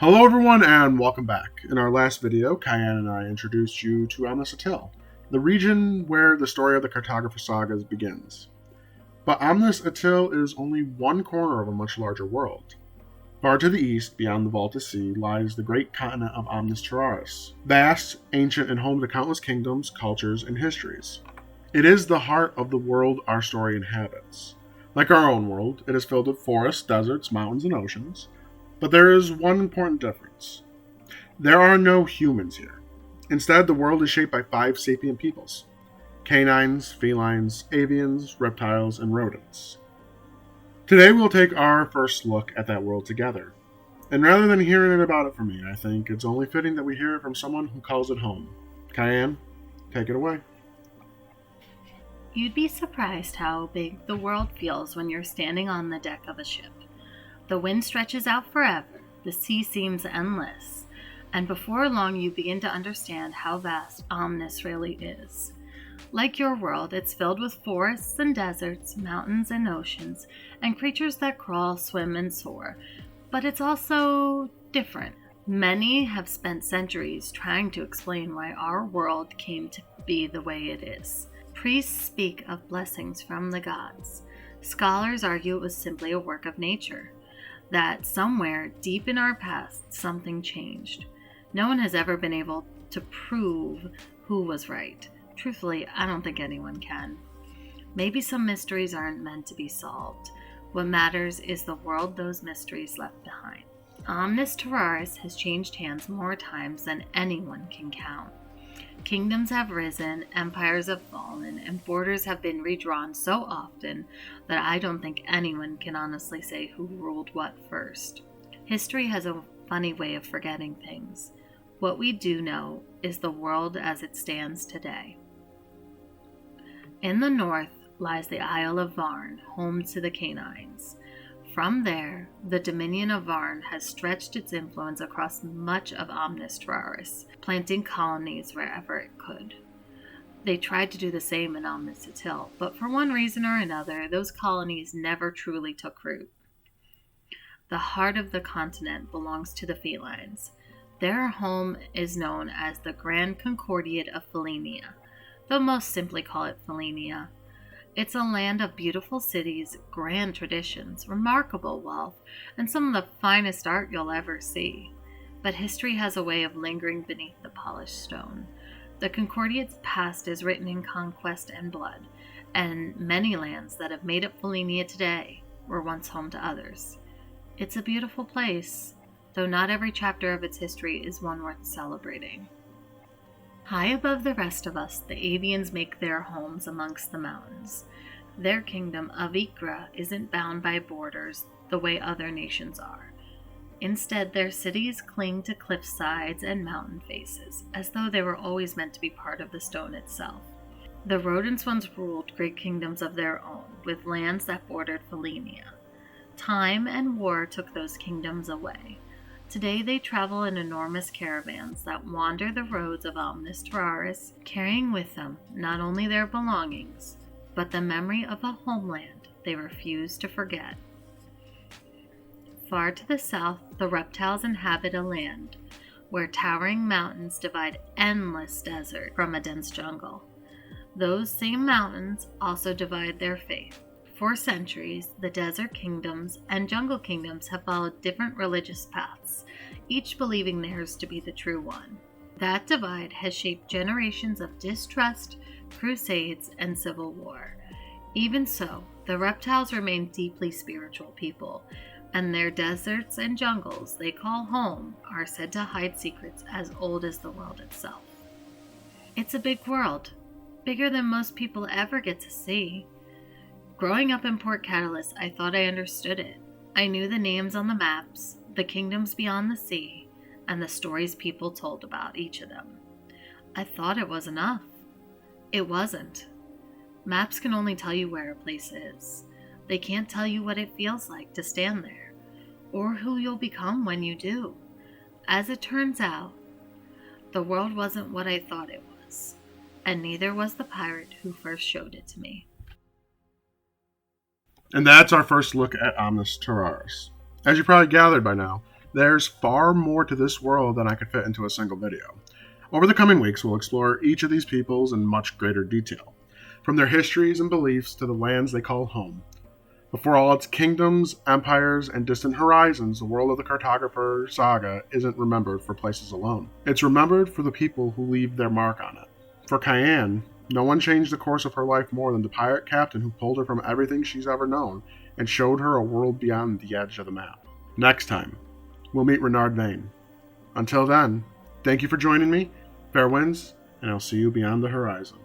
Hello everyone and welcome back. In our last video, Cayenne and I introduced you to Omnis Etil, the region where the story of the Cartographer sagas begins. But Omnis Etil is only one corner of a much larger world. Far to the east, beyond the vaulted sea, lies the great continent of Omnis Terraris, vast, ancient, and home to countless kingdoms, cultures, and histories. It is the heart of the world our story inhabits. Like our own world, it is filled with forests, deserts, mountains, and oceans. But there is one important difference. There are no humans here. Instead, the world is shaped by 5 sapient peoples: canines, felines, avians, reptiles, and rodents. Today we'll take our first look at that world together. And rather than hearing about it from me, I think it's only fitting that we hear it from someone who calls it home. Cayenne, take it away. You'd be surprised how big the world feels when you're standing on the deck of a ship. The wind stretches out forever, the sea seems endless, and before long you begin to understand how vast Omnis really is. Like your world, it's filled with forests and deserts, mountains and oceans, and creatures that crawl, swim, and soar. But it's also different. Many have spent centuries trying to explain why our world came to be the way it is. Priests speak of blessings from the gods. Scholars argue it was simply a work of nature, that somewhere deep in our past something changed. No one has ever been able to prove who was right. Truthfully, I don't think anyone can. Maybe some mysteries aren't meant to be solved. What matters is the world those mysteries left behind. Omnis Terraris has changed hands more times than anyone can count. Kingdoms have risen, empires have fallen, and borders have been redrawn so often that I don't think anyone can honestly say who ruled what first. History has a funny way of forgetting things. What we do know is the world as it stands today. In the north lies the Isle of Varn, home to the canines. From there, the Dominion of Varn has stretched its influence across much of Omnis Terraris, planting colonies wherever it could. They tried to do the same in Omnis Etil, but for one reason or another, those colonies never truly took root. The heart of the continent belongs to the felines. Their home is known as the Grand Concordiate of Felinia, though most simply call it Felinia. It's a land of beautiful cities, grand traditions, remarkable wealth, and some of the finest art you'll ever see. But history has a way of lingering beneath the polished stone. The Concordiate's past is written in conquest and blood, and many lands that have made up Felinia today were once home to others. It's a beautiful place, though not every chapter of its history is one worth celebrating. High above the rest of us, the avians make their homes amongst the mountains. Their kingdom of Ikra isn't bound by borders the way other nations are. Instead, their cities cling to cliff sides and mountain faces, as though they were always meant to be part of the stone itself. The rodents once ruled great kingdoms of their own, with lands that bordered Felinia. Time and war took those kingdoms away. Today they travel in enormous caravans that wander the roads of Omnis Terraris, carrying with them not only their belongings, but the memory of a homeland they refuse to forget. Far to the south, the reptiles inhabit a land where towering mountains divide endless desert from a dense jungle. Those same mountains also divide their faith. For centuries, the desert kingdoms and jungle kingdoms have followed different religious paths, each believing theirs to be the true one. That divide has shaped generations of distrust, crusades, and civil war. Even so, the reptiles remain deeply spiritual people, and their deserts and jungles they call home are said to hide secrets as old as the world itself. It's a big world, bigger than most people ever get to see. Growing up in Port Catalyst, I thought I understood it. I knew the names on the maps, the kingdoms beyond the sea, and the stories people told about each of them. I thought it was enough. It wasn't. Maps can only tell you where a place is. They can't tell you what it feels like to stand there, or who you'll become when you do. As it turns out, the world wasn't what I thought it was, and neither was the pirate who first showed it to me. And that's our first look at Omnis Terraris. As you probably gathered by now, There's far more to this world than I could fit into a single video. Over the coming weeks, we'll explore each of these peoples in much greater detail, from their histories and beliefs to the lands they call home. Before all its kingdoms, empires, and distant horizons, the world of the Cartographer saga isn't remembered for places alone. It's remembered for the people who leave their mark on it. For Cayenne, no one changed the course of her life more than the pirate captain who pulled her from everything she's ever known and showed her a world beyond the edge of the map. Next time, we'll meet Renard Vane. Until then, thank you for joining me, fair winds, and I'll see you beyond the horizon.